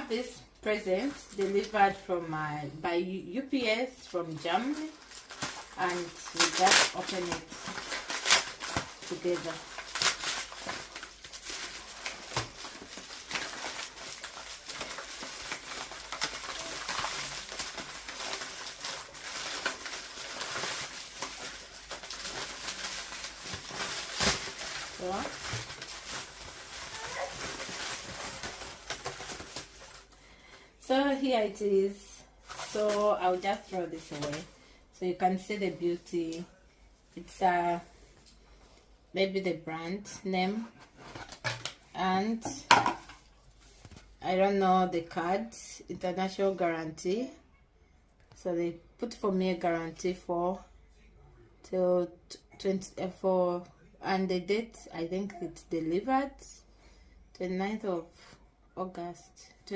have this present delivered from by UPS from Germany, and we just open it together. So here it is. So I'll just throw this away so you can see the beauty. It's maybe the brand name, and I don't know the card, international guarantee. So they put for me a guarantee for till 24, and the date I think it's delivered 29th of August.